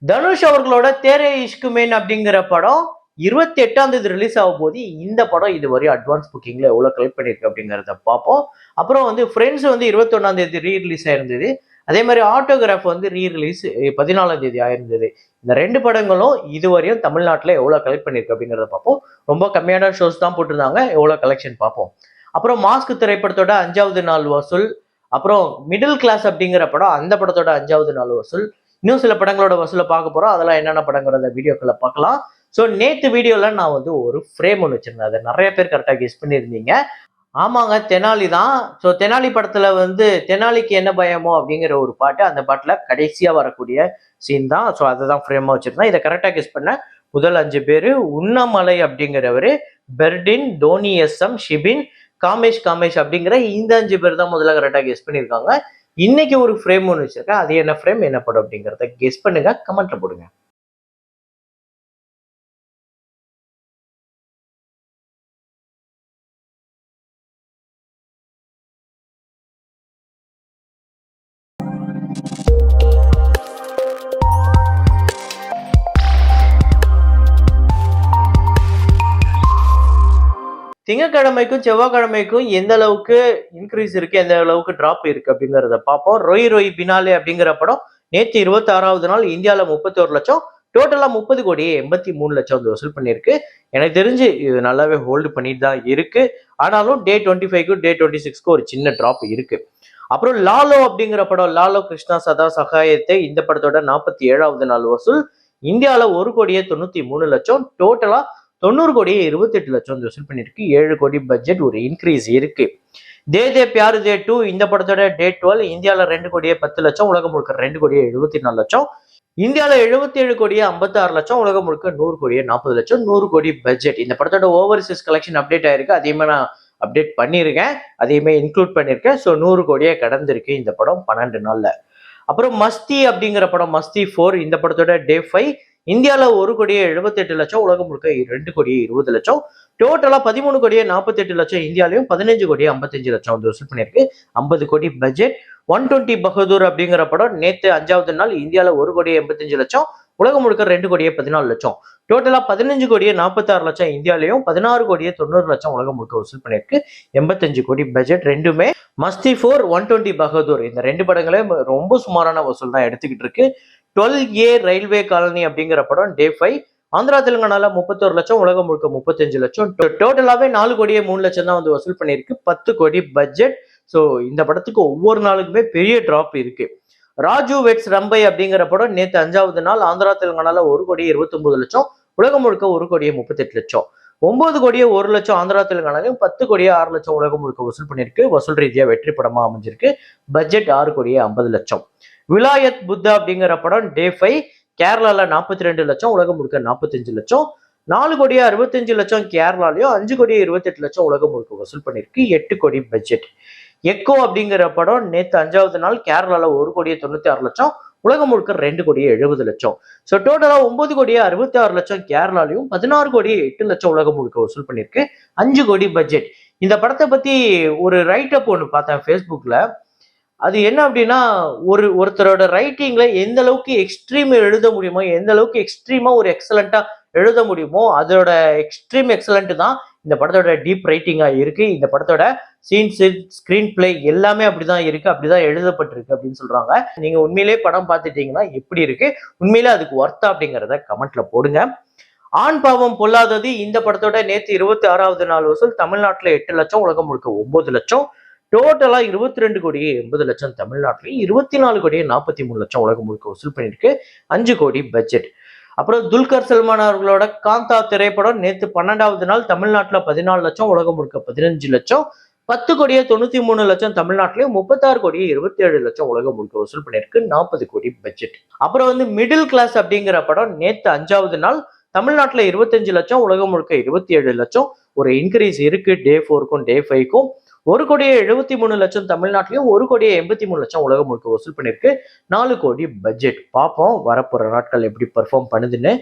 தனுஷ் அவர்களோட தேரே இஷ்கு மேன் அப்படிங்கிற படம் 28ஆம் தேதி ரிலீஸ் ஆகும் போது இந்த படம் இதுவரை அட்வான்ஸ் புக்கிங்ல எவ்வளவு கலெக்ட் பண்ணிருக்கு அப்படிங்கிறத பார்ப்போம். அப்புறம் வந்து ஃப்ரெண்ட்ஸ் வந்து 21ஆம் தேதி ரீ ரிலீஸ் ஆயிருந்தது. அதே மாதிரி ஆட்டோகிராஃப் வந்து ரீ ரிலீஸ் 14ஆம் தேதி ஆயிருந்தது. இந்த ரெண்டு படங்களும் இதுவரையும் தமிழ்நாட்டில் எவ்வளவு கலெக்ட் பண்ணிருக்கு அப்படிங்கிறத பார்ப்போம். ரொம்ப கம்மியான ஷோஸ் தான் போட்டிருந்தாங்க, எவ்வளவு கலெக்ஷன் பார்ப்போம். அப்புறம் மாஸ்க் திரைப்படத்தோட 5வது நாள் வசூல், அப்புறம் மிடில் கிளாஸ் அப்படிங்கிற படம் அந்த படத்தோட 5வது நாள் வசூல், இன்னும் சில படங்களோட வசூலை பார்க்க போறோம். அதெல்லாம் என்னென்ன படங்கிறத வீடியோக்களை பார்க்கலாம். ஸோ நேத்து வீடியோல நான் வந்து ஒரு ஃப்ரேம் ஒன்று வச்சிருந்தேன். அதை நிறைய பேர் கரெக்டாக கெஸ் பண்ணியிருந்தீங்க. ஆமாங்க, தெனாலி தான். ஸோ தெனாலி படத்துல வந்து தெனாலிக்கு என்ன பயமோ அப்படிங்கிற ஒரு பாட்டு, அந்த பாட்டுல கடைசியா வரக்கூடிய சீன் தான். ஸோ அதை தான் ஃப்ரேமா வச்சிருந்தேன். இதை கரெக்டாக கெஸ் பண்ண முதல் 5 பேரு உண்ணாமலை அப்படிங்கிறவரு, பெர்டின், தோனி எஸ்எம், ஷிபின், காமேஷ் காமேஷ் அப்படிங்கிற இந்த 5 பேர் தான் முதல்ல கரெக்டாக கெஸ் பண்ணியிருக்காங்க. இன்னைக்கு ஒரு ஃப்ரேம் ஒன்று வச்சிருக்கேன். அது என்ன ஃப்ரேம், என்ன படம் அப்படிங்கிறத கெஸ் பண்ணுங்க, கமெண்ட்ல போடுங்க. திங்கட்கிழமைக்கும் செவ்வாய்க்கிழமைக்கும் எந்த அளவுக்கு இன்க்ரீஸ் இருக்கு, எந்த அளவுக்கு டிராப் இருக்கு அப்படிங்கிறத பார்ப்போம். ரொய் ரொய் பினாலே அப்படிங்கிற படம் நேற்று 26வது நாள் இந்தியாவில் 31 லட்சம், டோட்டலா 30 கோடியே 83 லட்சம் வந்து வசூல் பண்ணியிருக்கு. எனக்கு தெரிஞ்சு இது நல்லாவே ஹோல்டு பண்ணிட்டு தான் இருக்கு. ஆனாலும் டே 25க்கும் டே 26க்கும் ஒரு சின்ன டிராப் இருக்கு. அப்புறம் லாலோ அப்படிங்கிற படம், லாலோ கிருஷ்ணா சதா சகாயத்தை, இந்த படத்தோட 47வது நாள் வசூல் இந்தியாவில் 1 கோடியே 93 லட்சம், டோட்டலா 90 கோடியே 28 லட்சம் வந்து வசூல் பண்ணிருக்கு. 7 கோடி பட்ஜெட், ஒரு இன்க்ரீஸ் இருக்கு. தே தே பியாரு தே 2 இந்த படத்தோட டே 12 இந்தியாவில் 2 கோடியே 10 லட்சம், உலகம் முழுக்க 2 கோடியே 74 லட்சம். இந்தியாவில் 77 கோடியே 56 லட்சம், உலகம் முழுக்க 100 கோடியே 40 லட்சம், 100 கோடி பட்ஜெட். இந்த படத்தோட ஓவர்சீஸ் கலெக்ஷன் அப்டேட் ஆயிருக்கு. அதையுமே நான் அப்டேட் பண்ணியிருக்கேன், அதையுமே இன்க்ளூட் பண்ணியிருக்கேன். ஸோ 100 கோடியே கடந்திருக்கு இந்த படம் 12 நாள்ல. அப்புறம் மஸ்தி அப்படிங்கிற படம், மஸ்தி 4 இந்த படத்தோட டே 5 இந்தியாவில் 1 கோடியே 78 லட்சம், உலகம் முழுக்க 2 கோடியே 20 லட்சம், டோட்டலா 13 கோடியே 48 லட்சம் இந்தியாலையும், 15 கோடியே 55 லட்சம் வந்து வசூல் பண்ணியிருக்கு. 50 கோடி பட்ஜெட். 120 பகதூர் அப்படிங்கிற படம் நேற்று 5வது நாள் இந்தியாவில் 1 கோடியே 85 லட்சம், உலகம் முழுக்க 2 கோடியே 14 லட்சம், டோட்டலா 15 கோடியே 46 லட்சம் இந்தியாலையும், 16 கோடியே 90 லட்சம் உலகம் முழுக்க வசூல் பண்ணியிருக்கு. 85 கோடி பட்ஜெட். ரெண்டுமே மஸ்தி 4, 120 பகதூர் இந்த ரெண்டு படங்களே ரொம்ப சுமாரான வசூல் தான் எடுத்துக்கிட்டு இருக்கு. 12A ரயில்வே காலனி அப்படிங்கிற படம் டே 5 ஆந்திரா தெலுங்கானால 31 லட்சம், உலகம் முழுக்க 35 லட்சம், டோட்டலாவே 4 கோடியே 3 லட்சம் தான் வந்து வசூல் பண்ணியிருக்கு. 10 கோடி பட்ஜெட். ஸோ இந்த படத்துக்கு ஒவ்வொரு நாளுக்குமே பெரிய டிராப் இருக்கு. ராஜு வெட்ஸ் ரம்பை அப்படிங்கிற படம் நேற்று 5வது நாள் ஆந்திரா தெலுங்கானால 1 கோடியே 29 லட்சம், உலகம் முழுக்க 1 கோடியே 38 லட்சம், 9 கோடியே 1 லட்சம் ஆந்திரா தெலுங்கானாலையும், 10 கோடியே 6 லட்சம் உலகம் முழுக்க வசூல் பண்ணியிருக்கு. வசூல் ரீதியா வெற்றி படமா அமைஞ்சிருக்கு. பட்ஜெட் 6 கோடியே 50 லட்சம். விலாயத் புத்தா அப்படிங்கிற படம் டே 5 கேரளால 42 லட்சம், உலகம் முழுக்க 45 லட்சம், 4 கோடியே 65 லட்சம் கேரளாலையும், 5 கோடியே 28 லட்சம் உலகம் முழுக்க வசூல் பண்ணியிருக்கு. 8 கோடி பட்ஜெட். எக்கோ அப்படிங்கிற படம் நேற்று 5வது நாள் கேரளால 1 கோடியே 96 லட்சம், உலகம் முழுக்க 2 கோடியே 70 லட்சம். ஸோ டோட்டலா 9 கோடியே 66 லட்சம் கேரளாலையும், 16 கோடியே 8 லட்சம் உலகம் முழுக்க வசூல் பண்ணியிருக்கு. 5 கோடி பட்ஜெட். இந்த படத்தை பத்தி ஒரு ரைட் அப் ஒன்று பார்த்தேன் ஃபேஸ்புக்ல. அது என்ன அப்படின்னா, ஒருத்தரோட ரைட்டிங்ல எந்த அளவுக்கு எக்ஸ்ட்ரீம் எழுத முடியுமோ, எந்த அளவுக்கு எக்ஸ்ட்ரீமா ஒரு எக்ஸலண்டா எழுத முடியுமோ, அதோட எக்ஸ்ட்ரீம் எக்ஸலண்ட் தான் இந்த படத்தோட டீப் ரைட்டிங்கா இருக்கு. இந்த படத்தோட சீன்ஸ், ஸ்கிரீன் பிளே எல்லாமே அப்படிதான் இருக்கு, அப்படிதான் எழுதப்பட்டிருக்கு அப்படின்னு சொல்றாங்க. நீங்க உண்மையிலேயே படம் பார்த்துட்டீங்கன்னா எப்படி இருக்கு, உண்மையிலே அதுக்கு ஒர்த்தா அப்படிங்கிறத கமெண்ட்ல போடுங்க. ஆண் பாவம் பொல்லாதது இந்த படத்தோட நேற்று 26வது நாள் வசூல் தமிழ்நாட்டில் 8 லட்சம், உலகம் முழுக்க 9 லட்சம், டோட்டலா 22 கோடியே 80 லட்சம் தமிழ்நாட்டிலையும், 24 கோடியே 43 லட்சம் உலகம் முழுக்க வசூல் பண்ணியிருக்கு. 5 கோடி பட்ஜெட். அப்புறம் துல்கர் சல்மான் அவர்களோட காந்தா திரைப்படம் நேற்று 12வது நாள் தமிழ்நாட்டில் 14 லட்சம், உலகம் முழுக்க 15 லட்சம், 10 கோடியே 93 லட்சம் தமிழ்நாட்டிலையும், 36 கோடியே 27 லட்சம் உலகம் முழுக்க வசூல் பண்ணியிருக்கு. 40 கோடி பட்ஜெட். அப்புறம் வந்து மிடில் கிளாஸ் அப்படிங்கிற படம் நேற்று 5வது நாள் தமிழ்நாட்டில் 25 லட்சம், உலகம் முழுக்க 27 லட்சம், ஒரு இன்க்ரீஸ் இருக்கு டே 4க்கும் டே 5க்கும். 1 கோடியே 73 லட்சம் தமிழ்நாட்டிலையும், 1 கோடியே 83 லட்சம் உலகம் முழுக்க வசூல் பண்ணியிருக்கு. 4 கோடி பட்ஜெட். பார்ப்போம் வரப்போற நாட்கள் எப்படி பெர்ஃபார்ம் பண்ணுதுன்னு.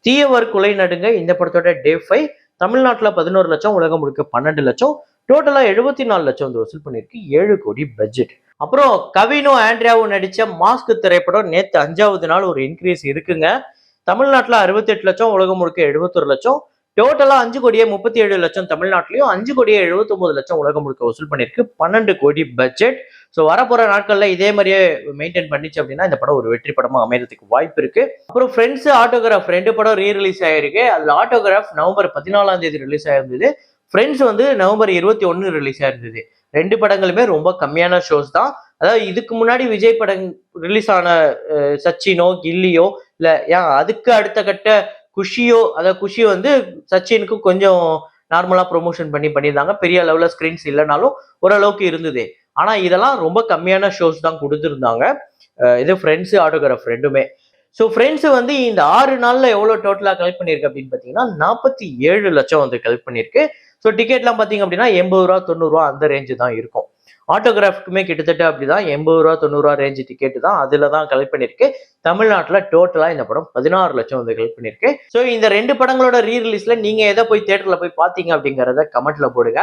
தீயவர் குலை நடுங்க இந்த படத்தோட டே 5 தமிழ்நாட்டில் 11 லட்சம், உலகம் முழுக்க 12 லட்சம், டோட்டலா 74 லட்சம் வந்து வசூல் பண்ணியிருக்கு. 7 கோடி பட்ஜெட். அப்புறம் கவினும் ஆண்ட்ரியாவும் நடிச்ச மாஸ்க் திரைப்படம் நேத்து 5வது நாள் ஒரு இன்க்ரீஸ் இருக்குங்க. தமிழ்நாட்டுல 68 லட்சம், உலகம் முழுக்க 71 லட்சம். டோட்டலா 5,37,00,000 தமிழ்நாட்டிலையும், 5,79,00,000 உலகம் முழுக்க வசூல் பண்ணிருக்கு. 12 கோடி பட்ஜெட். ஸோ வரப்போற நாட்கள்ல இதே மாதிரியே மெயின்டைன் பண்ணிச்சு அப்படின்னா இந்த படம் ஒரு வெற்றி படமா அமையறதுக்கு வாய்ப்பு இருக்கு. அப்புறம் ஃப்ரெண்ட்ஸ், ஆட்டோகிராஃப் 2 படம் ரீ-ரிலீஸ் ஆயிருக்கு. அதுல ஆட்டோகிராஃப் நவம்பர் 14ஆம் தேதி ரிலீஸ் ஆயிருந்தது. ஃப்ரெண்ட்ஸ் வந்து நவம்பர் 21 ரிலீஸ் ஆயிருந்தது. 2 படங்களுமே ரொம்ப கம்மியான ஷோஸ் தான். அதாவது இதுக்கு முன்னாடி விஜய் படம் ரிலீஸ் ஆன சச்சினோ, கில்லியோ, இல்ல அதுக்கு அடுத்த கட்ட குஷியோ, அதாவது குஷி வந்து சச்சினுக்கு கொஞ்சம் நார்மலா ப்ரொமோஷன் பண்ணியிருந்தாங்க. பெரிய லெவல்ல ஸ்கிரீன்ஸ் இல்லைனாலும் ஓரளவுக்கு இருந்தது. ஆனா இதெல்லாம் ரொம்ப கம்மியான ஷோஸ் தான் கொடுத்துருந்தாங்க. இது ஃப்ரெண்ட்ஸ், ஆட்டோகிராஃப் 2மே. ஸோ ஃப்ரெண்ட்ஸ் வந்து இந்த 6 நாள்ல எவ்வளவு டோட்டலா கலெக்ட் பண்ணிருக்கு அப்படின்னு பாத்தீங்கன்னா 47 லட்சம் வந்து கலெக்ட் பண்ணிருக்கு. ஸோ டிக்கெட்லாம் பாத்தீங்க அப்படின்னா 80 ரூபா, 90 ரூபா அந்த ரேஞ்சு தான் இருக்கும். ஆட்டோகிராஃப்க்குமே கிட்டத்தட்ட அப்படிதான் 80 ரூபா, 90 ரூபா ரேஞ்சு டிக்கெட் தான், அதுல தான் கலெக்ட் பண்ணிருக்கு. தமிழ்நாட்டுல டோட்டலா இந்த படம் 16 லட்சம் வந்து கலெக்ட் பண்ணிருக்கு. ஸோ இந்த 2 படங்களோட ரீ-ரிலீஸ்ல நீங்க எதை போய் தியேட்டர்ல போய் பாத்தீங்க அப்படிங்கறத கமெண்ட்ல போடுங்க.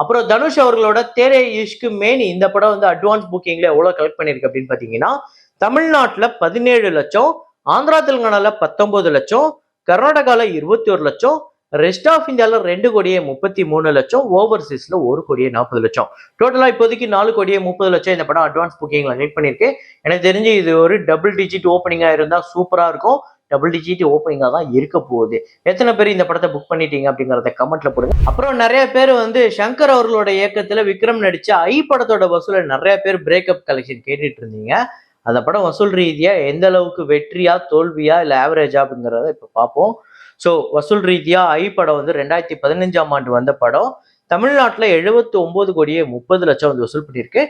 அப்புறம் தனுஷ் அவர்களோட தேரே இஷ்க் மேன் இந்த படம் வந்து அட்வான்ஸ் புக்கிங்ல எவ்வளவு கலெக்ட் பண்ணிருக்கு அப்படின்னு பாத்தீங்கன்னா தமிழ்நாட்டுல 17 லட்சம், ஆந்திரா தெலுங்கானால 19 லட்சம், கர்நாடகால 21 லட்சம், ரெஸ்ட் ஆஃப் இந்தியால 2 கோடியே 33 லட்சம், ஓவர்சீஸ்ல 1 கோடியே 40 லட்சம். டோட்டலா இப்போதைக்கு 4 கோடியே 30 லட்சம் இந்த படம் அட்வான்ஸ் புக்கிங்ல கலெக்ட் பண்ணிருக்கு. எனக்கு தெரிஞ்சு இது ஒரு டபுள் டிஜிட் ஓப்பனிங்கா இருந்தா சூப்பரா இருக்கும். டபுள் டிஜிட் ஓப்பனிங்கா தான் இருக்க போகுது. எத்தனை பேர் இந்த படத்தை புக் பண்ணிட்டீங்க அப்படிங்கறத கமெண்ட்ல போடுங்க. அப்புறம் நிறைய பேர் வந்து சங்கர் அவர்களோட இயக்கத்துல விக்ரம் நடிச்ச ஐ படத்தோட வசூல நிறைய பேர் பிரேக்கப் கலெக்ஷன் கேட்டுட்டு இருந்தீங்க. அந்த படம் வசூல் ரீதியா எந்த அளவுக்கு வெற்றியா, தோல்வியா, இல்ல ஆவரேஜா அப்படிங்கிறத இப்ப பார்ப்போம். ஸோ வசூல் ரீதியா ஐ படம் வந்து 2015ஆம் ஆண்டு வந்த படம். தமிழ்நாட்டுல 79 கோடியே 30 லட்சம் வந்து வசூல் பண்ணியிருக்கு.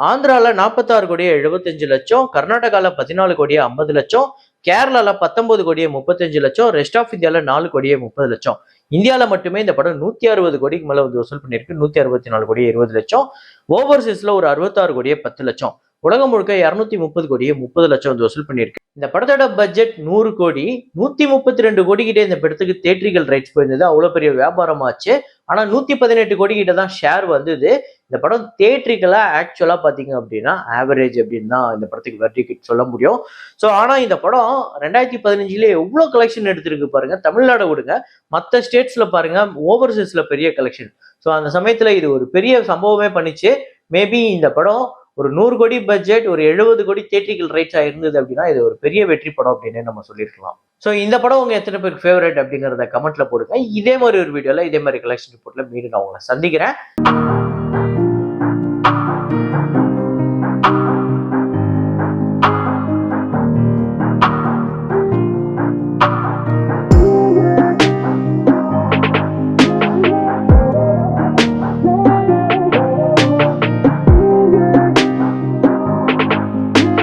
ஆந்திரால 46 கோடியே 75 லட்சம், கர்நாடகால 14 கோடியே 50 லட்சம், கேரளால 19 கோடியே 35 லட்சம், ரெஸ்ட் ஆஃப் இந்தியால 4 கோடியே 30 லட்சம். இந்தியால மட்டுமே இந்த படம் 160 கோடிக்கு மேல வந்து வசூல் பண்ணியிருக்கு. 164 கோடியே 20 லட்சம். ஓவர்சீஸ்ல ஒரு 66 கோடியே 10 லட்சம். உலகம் முழுக்க 230 கோடியே 30 லட்சம் வந்து வசூல் பண்ணியிருக்கு. இந்த படத்தோட பட்ஜெட் 100 கோடி. 132 கோடி கிட்ட இந்த படத்துக்கு தியேட்ரிக்கல் ரைட்ஸ் போயிருந்தது. அவ்வளவு பெரிய வியாபாரமாச்சு. ஆனா 118 கோடி கிட்ட தான் ஷேர் வந்தது. இந்த படம் தியேட்ரிக்கலா ஆக்சுவலா பாத்தீங்க அப்படின்னா ஆவரேஜ் அப்படின்னு தான் இந்த படத்துக்கு வெர்டிக்ட் சொல்ல முடியும். ஸோ ஆனா இந்த படம் 2015 எவ்வளவு கலெக்ஷன் எடுத்திருக்கு பாருங்க. தமிழ்நாடு விடுங்க, மற்ற ஸ்டேட்ஸ்ல பாருங்க, ஓவர்சீஸ்ல பெரிய கலெக்ஷன். ஸோ அந்த சமயத்துல இது ஒரு பெரிய சம்பவமே பண்ணிச்சு. மேபி இந்த படம் ஒரு 100 கோடி பட்ஜெட், ஒரு 70 கோடி தியேட்ரிக்கல் ரைட்ஸா இருந்தது அப்படின்னா இது ஒரு பெரிய வெற்றி படம் அப்படின்னு நம்ம சொல்லியிருக்கலாம். ஸோ இந்த படம் உங்க எத்தனை பேருக்கு ஃபேவரட் அப்படிங்கறத கமெண்ட்ல போடுங்க. இதே மாதிரி ஒரு வீடியோல இதே மாதிரி கலெக்ஷன் ரிப்போர்ட்ல மீண்டும் நான் உங்களை சந்திக்கிறேன்.